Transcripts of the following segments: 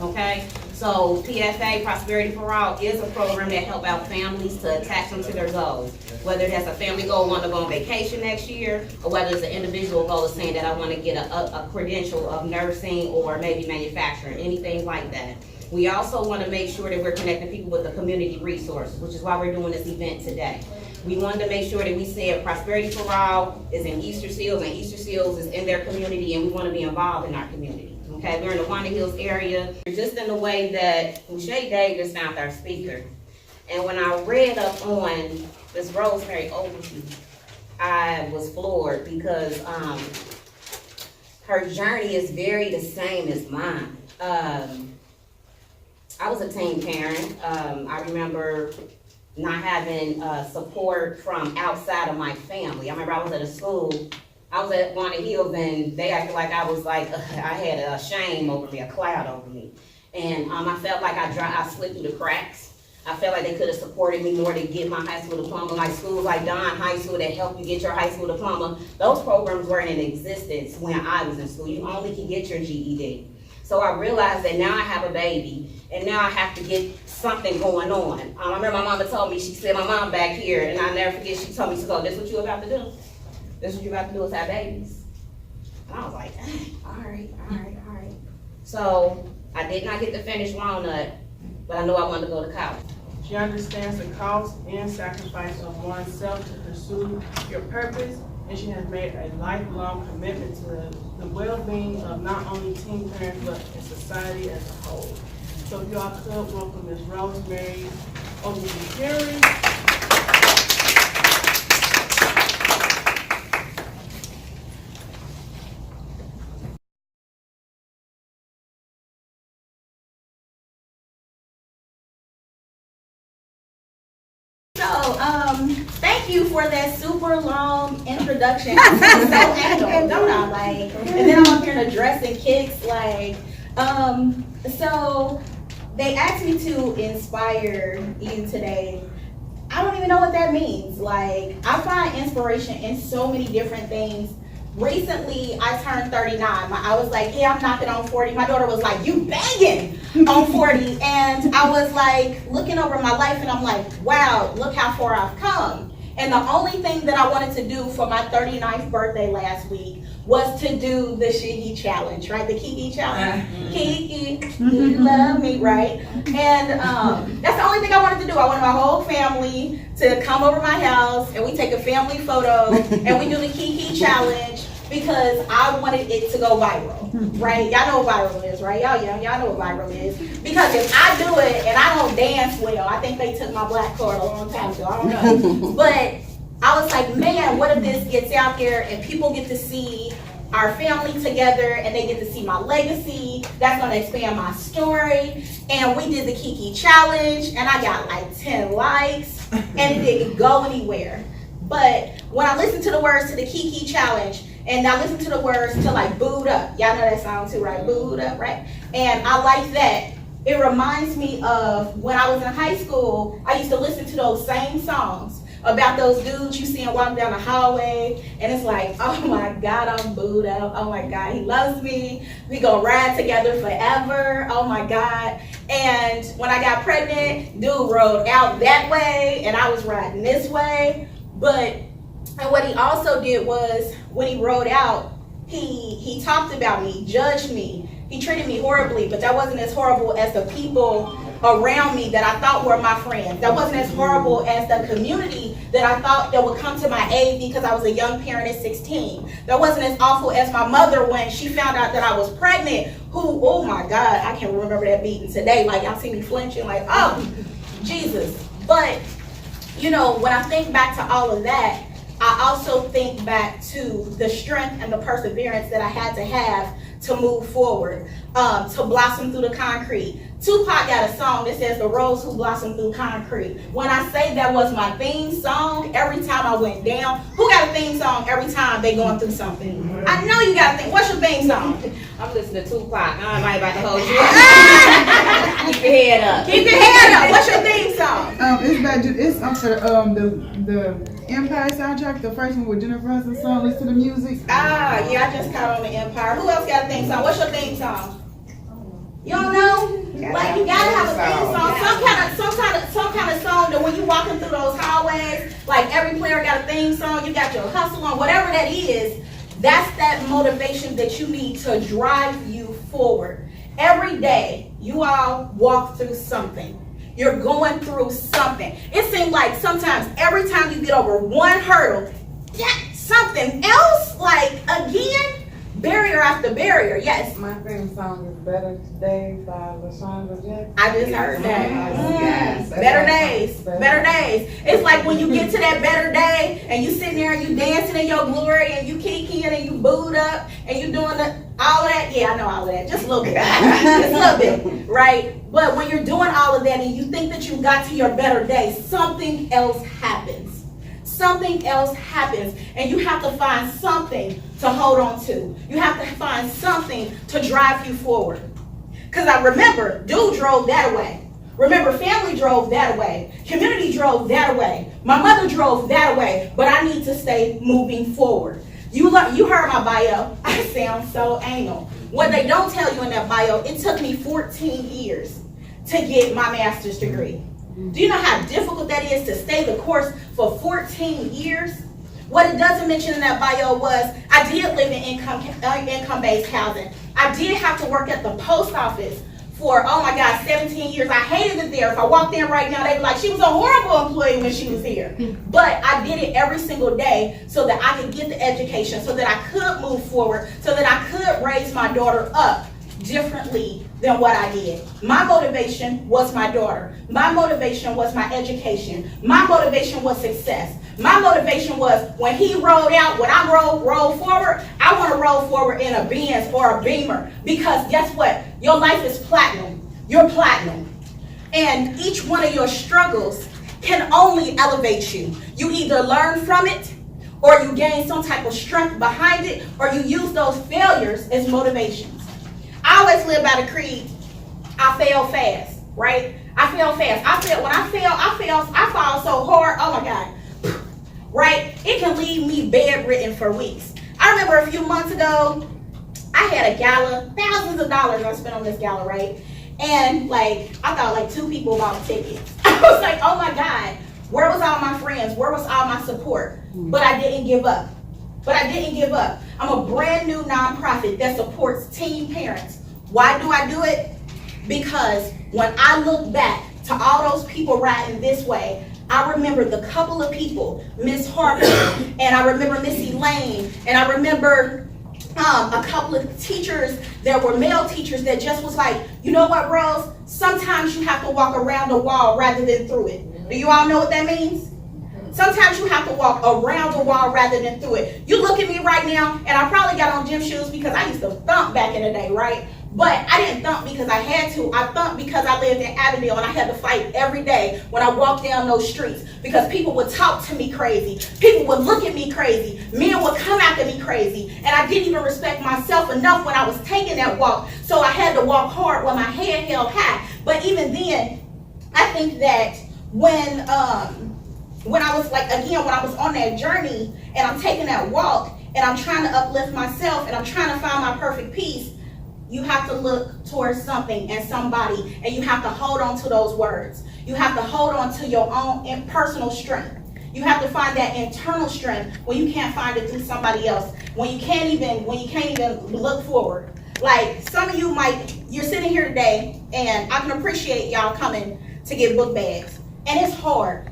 Okay, so PFA, Prosperity for All, is a program that helps out families to attach them to their goals. Whether that's a family goal, want to go on vacation next year, or whether it's an individual goal of saying that I want to get a credential of nursing or maybe manufacturing, anything like that. We also want to make sure that we're connecting people with the community resources, which is why we're doing this event today. We wanted to make sure that we said Prosperity for All is in Easter Seals, and Easter Seals is in their community, and we want to be involved in our community. Okay, we're in the Wanda Hills area, just in the way that Shay Davis found our speaker. And when I read up on Miss Rosemary Oglesby, I was floored because her journey is very the same as mine. I was a teen parent. I remember not having support from outside of my family. I remember I was at a school. I was at Wanda Hills, and they acted like I was like, I had a shame over me, a cloud over me. And I felt like I slipped through the cracks. I felt like they could have supported me more to get my high school diploma, like schools like Don High School that help you get your high school diploma. Those programs weren't in existence when I was in school. You only can get your GED. So I realized that now I have a baby, and now I have to get something going on. I remember my mama told me, she said, my mom back here, and I'll never forget, she told me, she goes, this what you about to do? This what you about to do is have babies. And I was like, all right. So I did not get to finish Walnut, but I knew I wanted to go to college. She understands the cost and sacrifice of oneself to pursue your purpose, and she has made a lifelong commitment to the well-being of not only teen parents, but in society as a whole. So if y'all could welcome Ms. Rosemary Oglesby-Henry. Thank you for that super long introduction. I'm so anal, don't I? Like, and then I'm up here in a dress and kicks, like, so they asked me to inspire you today. I don't even know what that means. Like, I find inspiration in so many different things. Recently, I turned 39. I was like, yeah, I'm knocking on 40. My daughter was like, you banging on 40. And I was like, looking over my life, and I'm like, wow, look how far I've come. And the only thing that I wanted to do for my 39th birthday last week was to do the Shiggy challenge, right? The Kiki challenge. Kiki, you love me, right? And that's the only thing I wanted to do. I wanted my whole family to come over my house, and we take a family photo, and we do the Kiki challenge because I wanted it to go viral, right? Y'all know what viral is, right? Y'all know what viral is. Because if I do it and I don't dance well, I think they took my black card a long time ago, I don't know. But I was like, man, what if this gets out there and people get to see our family together and they get to see my legacy? That's gonna expand my story. And we did the Kiki challenge and I got like 10 likes and it didn't go anywhere. But when I listened to the words to the Kiki challenge, and I listened to the words to like Booed Up. Y'all know that song too, right? Booed Up, right? And I like that. It reminds me of when I was in high school, I used to listen to those same songs about those dudes you see him walking down the hallway, and it's like, oh my God, I'm booed up. Oh my God, he loves me. We gonna ride together forever. Oh my God. And when I got pregnant, dude rode out that way, and I was riding this way. And what he also did was, when he rode out, he talked about me, judged me. He treated me horribly, but that wasn't as horrible as the people around me that I thought were my friends. That wasn't as horrible as the community that I thought that would come to my aid because I was a young parent at 16. That wasn't as awful as my mother when she found out that I was pregnant, who, oh my God, I can remember that beating today. Like, y'all see me flinching, like, oh, Jesus. But, you know, when I think back to all of that, I also think back to the strength and the perseverance that I had to have to move forward, to blossom through the concrete. Tupac got a song that says, the rose who blossomed through concrete. When I say that was my theme song, every time I went down, who got a theme song every time they going through something? I know you got a theme. What's your theme song? I'm listening to Tupac. I might about to hold you. Keep your head up. Keep your head up. What's your theme song? It's the Empire soundtrack, the first one with Jennifer Hudson's song, listen to the music. Yeah, I just caught on the Empire. Who else got a theme song? What's your theme song? You don't know? Like you gotta have a theme song, some kind of song that when you walking through those hallways, like every player got a theme song, you got your hustle on, whatever that is, that's that motivation that you need to drive you forward. Every day, you all walk through something. You're going through something. It seems like sometimes every time you get over one hurdle, yeah, something else, like again, barrier after barrier, yes. My theme song is Better Days by Jackson. I just heard that. Yes. Better days, better days. It's like when you get to that better day and you sitting there and you dancing in your glory and you kikiing and you booed up and you doing all of that. Yeah, I know all of that. Just a little bit. Just a little bit, right? But when you're doing all of that and you think that you got to your better day, something else happens. Something else happens, and you have to find something to hold on to. You have to find something to drive you forward. Because I remember, dude drove that away. Remember, family drove that away. Community drove that away. My mother drove that away. But I need to stay moving forward. You heard my bio. I sound so anal. What they don't tell you in that bio, it took me 14 years to get my master's degree. Do you know how difficult that is to stay the course for 14 years? What it doesn't mention in that bio was I did live in income-based housing. I did have to work at the post office for, oh my God, 17 years. I hated it there. If I walked in right now, they'd be like, she was a horrible employee when she was here. But I did it every single day so that I could get the education, so that I could move forward, so that I could raise my daughter up differently than what I did. My motivation was my daughter. My motivation was my education. My motivation was success. My motivation was when he rolled out, when I roll forward, I want to roll forward in a Benz or a Beamer. Because guess what? Your life is platinum. You're platinum. And each one of your struggles can only elevate you. You either learn from it, or you gain some type of strength behind it, or you use those failures as motivations. I always live by the creed, I fail fast, right? I fail fast. When I fall so hard, oh my God, right? It can leave me bedridden for weeks. I remember a few months ago, I had a gala, thousands of dollars I spent on this gala, right? And like, I thought like 2 people bought tickets. I was like, oh my God, where was all my friends? Where was all my support? But I didn't give up. I'm a brand new nonprofit that supports teen parents. Why do I do it? Because when I look back to all those people riding this way, I remember the couple of people, Miss Harper, and I remember Miss Elaine, and I remember a couple of teachers that were male teachers that just was like, you know what, Rose? Sometimes you have to walk around the wall rather than through it. Do you all know what that means? Sometimes you have to walk around the wall rather than through it. You look at me right now, and I probably got on gym shoes because I used to thump back in the day, right? But I didn't thump because I had to. I thumped because I lived in Avondale and I had to fight every day when I walked down those streets because people would talk to me crazy. People would look at me crazy. Men would come after me crazy. And I didn't even respect myself enough when I was taking that walk. So I had to walk hard with my head held high. But even then, I think that when I was like, again, when I was on that journey and I'm taking that walk and I'm trying to uplift myself and I'm trying to find my perfect peace, you have to look towards something and somebody, and you have to hold on to those words. You have to hold on to your own personal strength. You have to find that internal strength when you can't find it through somebody else, when you can't even look forward. Like some of you you're sitting here today, and I can appreciate y'all coming to get book bags, and it's hard.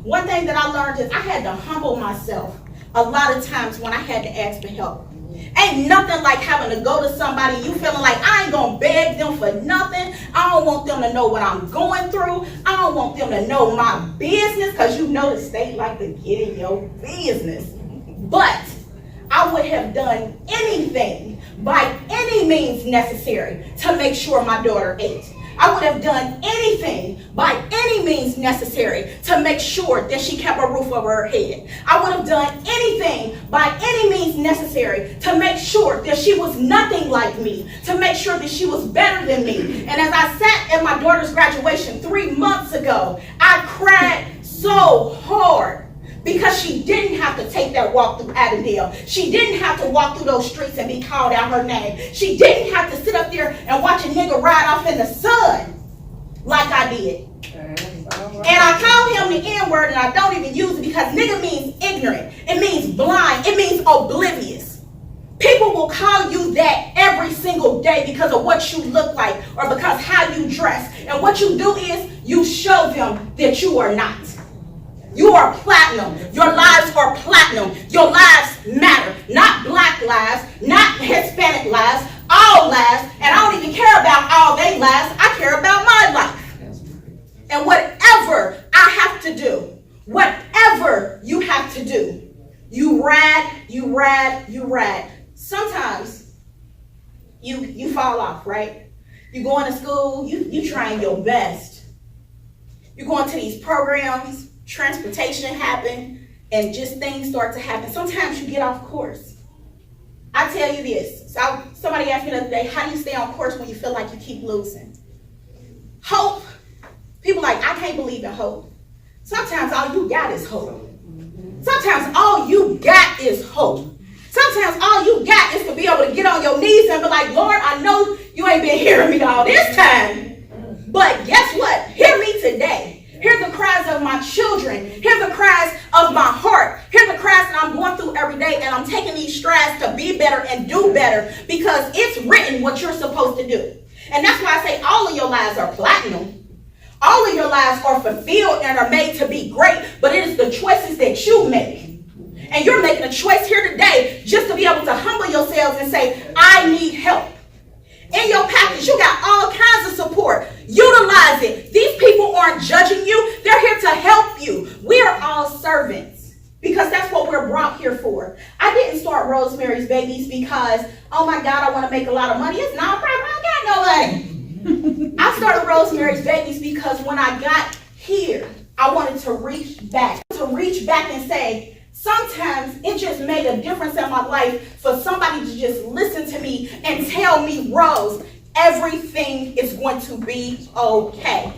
One thing that I learned is I had to humble myself a lot of times when I had to ask for help. Ain't nothing like having to go to somebody you feeling like I ain't gonna beg them for nothing. I don't want them to know what I'm going through. I don't want them to know my business, because you know the state like to get in your business. But I would have done anything by any means necessary to make sure my daughter ate. I would have done anything by any means necessary to make sure that she kept a roof over her head. I would have done anything by any means necessary to make sure that she was nothing like me, to make sure that she was better than me. And as I sat at my daughter's graduation 3 months ago, I cried so hard Because she didn't have to take that walk through Avondale. She didn't have to walk through those streets and be called out her name. She didn't have to sit up there and watch a nigga ride off in the sun like I did. And I call him the N-word and I don't even use it because nigga means ignorant. It means blind. It means oblivious. People will call you that every single day because of what you look like or because how you dress. And what you do is you show them that you are not. You are platinum. Your lives are platinum. Your lives matter. Not black lives, not Hispanic lives, all lives. And I don't even care about all they lives. I care about my life. And whatever I have to do, whatever you have to do, you ride. Sometimes you fall off, right? You go into school, you trying your best. You go into these programs, transportation happen, and just things start to happen. Sometimes you get off course. I tell you this. So somebody asked me the other day, how do you stay on course when you feel like you keep losing? Hope. People like, I can't believe in hope. Sometimes all you got is hope. Sometimes all you got is hope. Sometimes all you got is to be able to get on your knees and be like, Lord, I know you ain't been hearing me all this time. But guess what? Hear me today. Hear the cries of my children. Hear the cries of my heart. Hear the cries that I'm going through every day. And I'm taking these strides to be better and do better because it's written what you're supposed to do. And that's why I say all of your lives are platinum. All of your lives are fulfilled and are made to be great, but it is the choices that you make. And you're making a choice here today just to be able to humble yourselves and say, I need help. In your package, you got all kinds of support. Utilize it. These people aren't judging you. They're here to help you. We are all servants because that's what we're brought here for. I didn't start Rosemary's Babies because, oh my God, I want to make a lot of money. It's not a problem. I got no money. I started Rosemary's Babies because when I got here, I wanted to reach back and say, sometimes it just made a difference in my life for somebody to just listen to me and tell me, Rose, everything is going to be okay.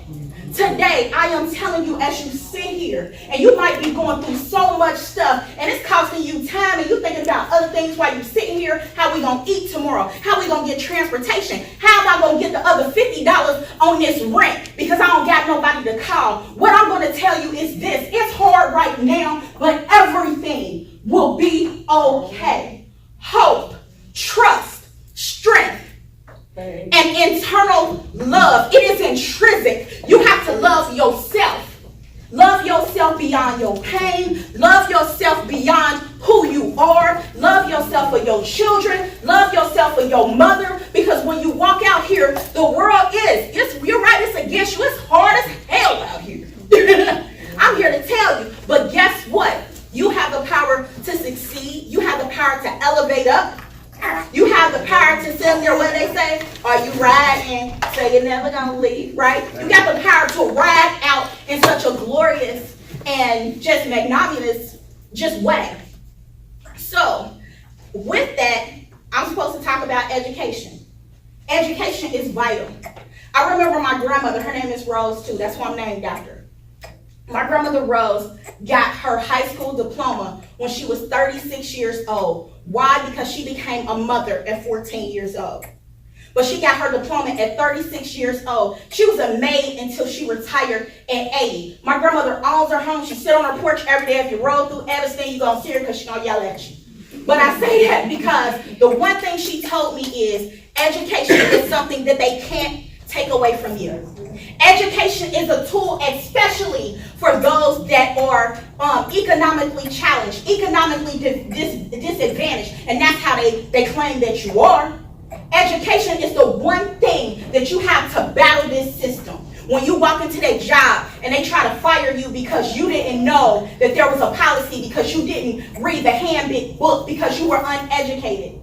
Today, I am telling you as you sit here, and you might be going through so much stuff, and it's costing you time, and you're thinking about other things while you're sitting here, how we going to eat tomorrow, how we going to get transportation, how am I going to get the other $50 on this rent, because I don't got nobody to call. What I'm going to tell you is this, it's hard right now, but everything will be okay. Hope, trust, strength, and internal love. It is intrinsic. You have to love yourself. Love yourself beyond your pain. Love yourself beyond who you are. Love yourself for your children. Love yourself for your mother. Because when you walk out here, the world you're right, it's against you. It's hard as hell out here. I'm here to tell you. But guess what? You have the power to succeed. You have the power to elevate up. You have the power to sit there, what they say, are you riding? Say you're never going to leave, right? You got the power to ride out in such a glorious and just magnanimous just way. So, with that, I'm supposed to talk about education. Education is vital. I remember my grandmother, her name is Rose too, that's why I'm named after. My grandmother Rose got her high school diploma when she was 36 years old. Why? Because she became a mother at 14 years old. But she got her diploma at 36 years old. She was a maid until she retired at 80. My grandmother owns her home. She sit on her porch every day. If you roll through Evanston, you're going to see her because she's going to yell at you. But I say that because the one thing she told me is education is something that they can't take away from you. Education is a tool especially for those that are economically challenged, economically disadvantaged, and that's how they claim that you are. Education is the one thing that you have to battle this system. When you walk into that job and they try to fire you because you didn't know that there was a policy, because you didn't read the handbook, because you were uneducated.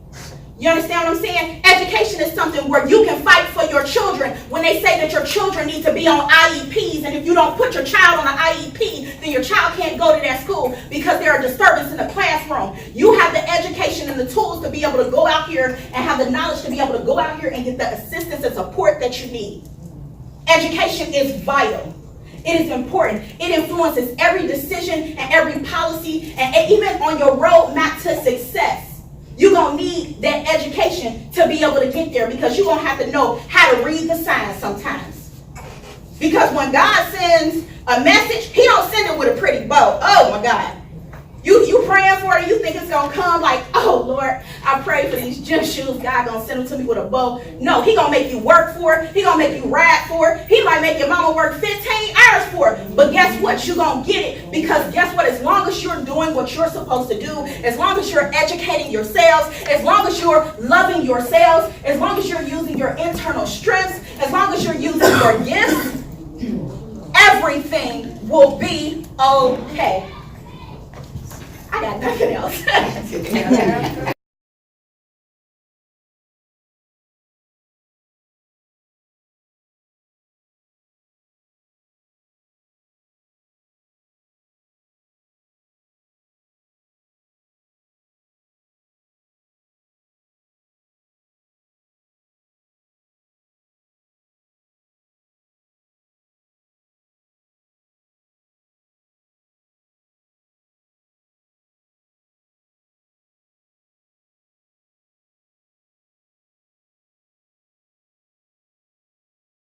You understand what I'm saying? Education is something where you can fight for your children when they say that your children need to be on IEPs, and if you don't put your child on an IEP, then your child can't go to that school because there are disturbances in the classroom. You have the education and the tools to be able to go out here and have the knowledge to be able to go out here and get the assistance and support that you need. Education is vital. It is important. It influences every decision and every policy, and even on your roadmap to success. You're going to need that education to be able to get there, because you're going to have to know how to read the signs sometimes. Because when God sends a message, he don't send it with a pretty bow. Oh my God. You praying for it, you think it's going to come like, oh Lord, I pray for these gym shoes, God going to send them to me with a bow. No, he going to make you work for it. He going to make you ride for it. He might make your mama work 15 hours for it. But guess what? You're going to get it, because guess what? As long as you're doing what you're supposed to do, as long as you're educating yourselves, as long as you're loving yourselves, as long as you're using your internal strengths, as long as you're using your gifts, everything will be okay. I got nothing else.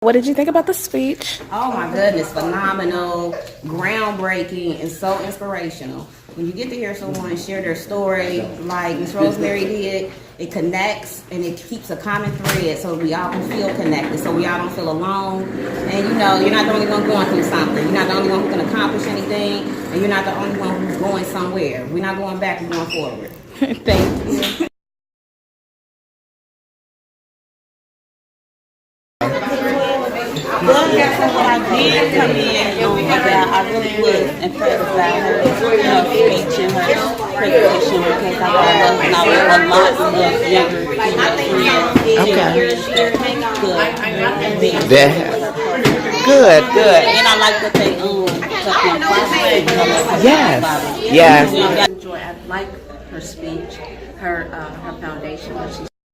What did you think about the speech? Oh my goodness, phenomenal, groundbreaking, and so inspirational. When you get to hear someone share their story like Miss Rosemary did, it connects and it keeps a common thread so we all can feel connected, so we all don't feel alone. And you know, you're not the only one going through something. You're not the only one who can accomplish anything, and you're not the only one who's going somewhere. We're not going back, we're going forward. Thank you. What I did come in on that, I really was impressed by her, speech and her presentation, because I know a lot of younger Good. And I like that they Yes. I like her speech, her foundation, what she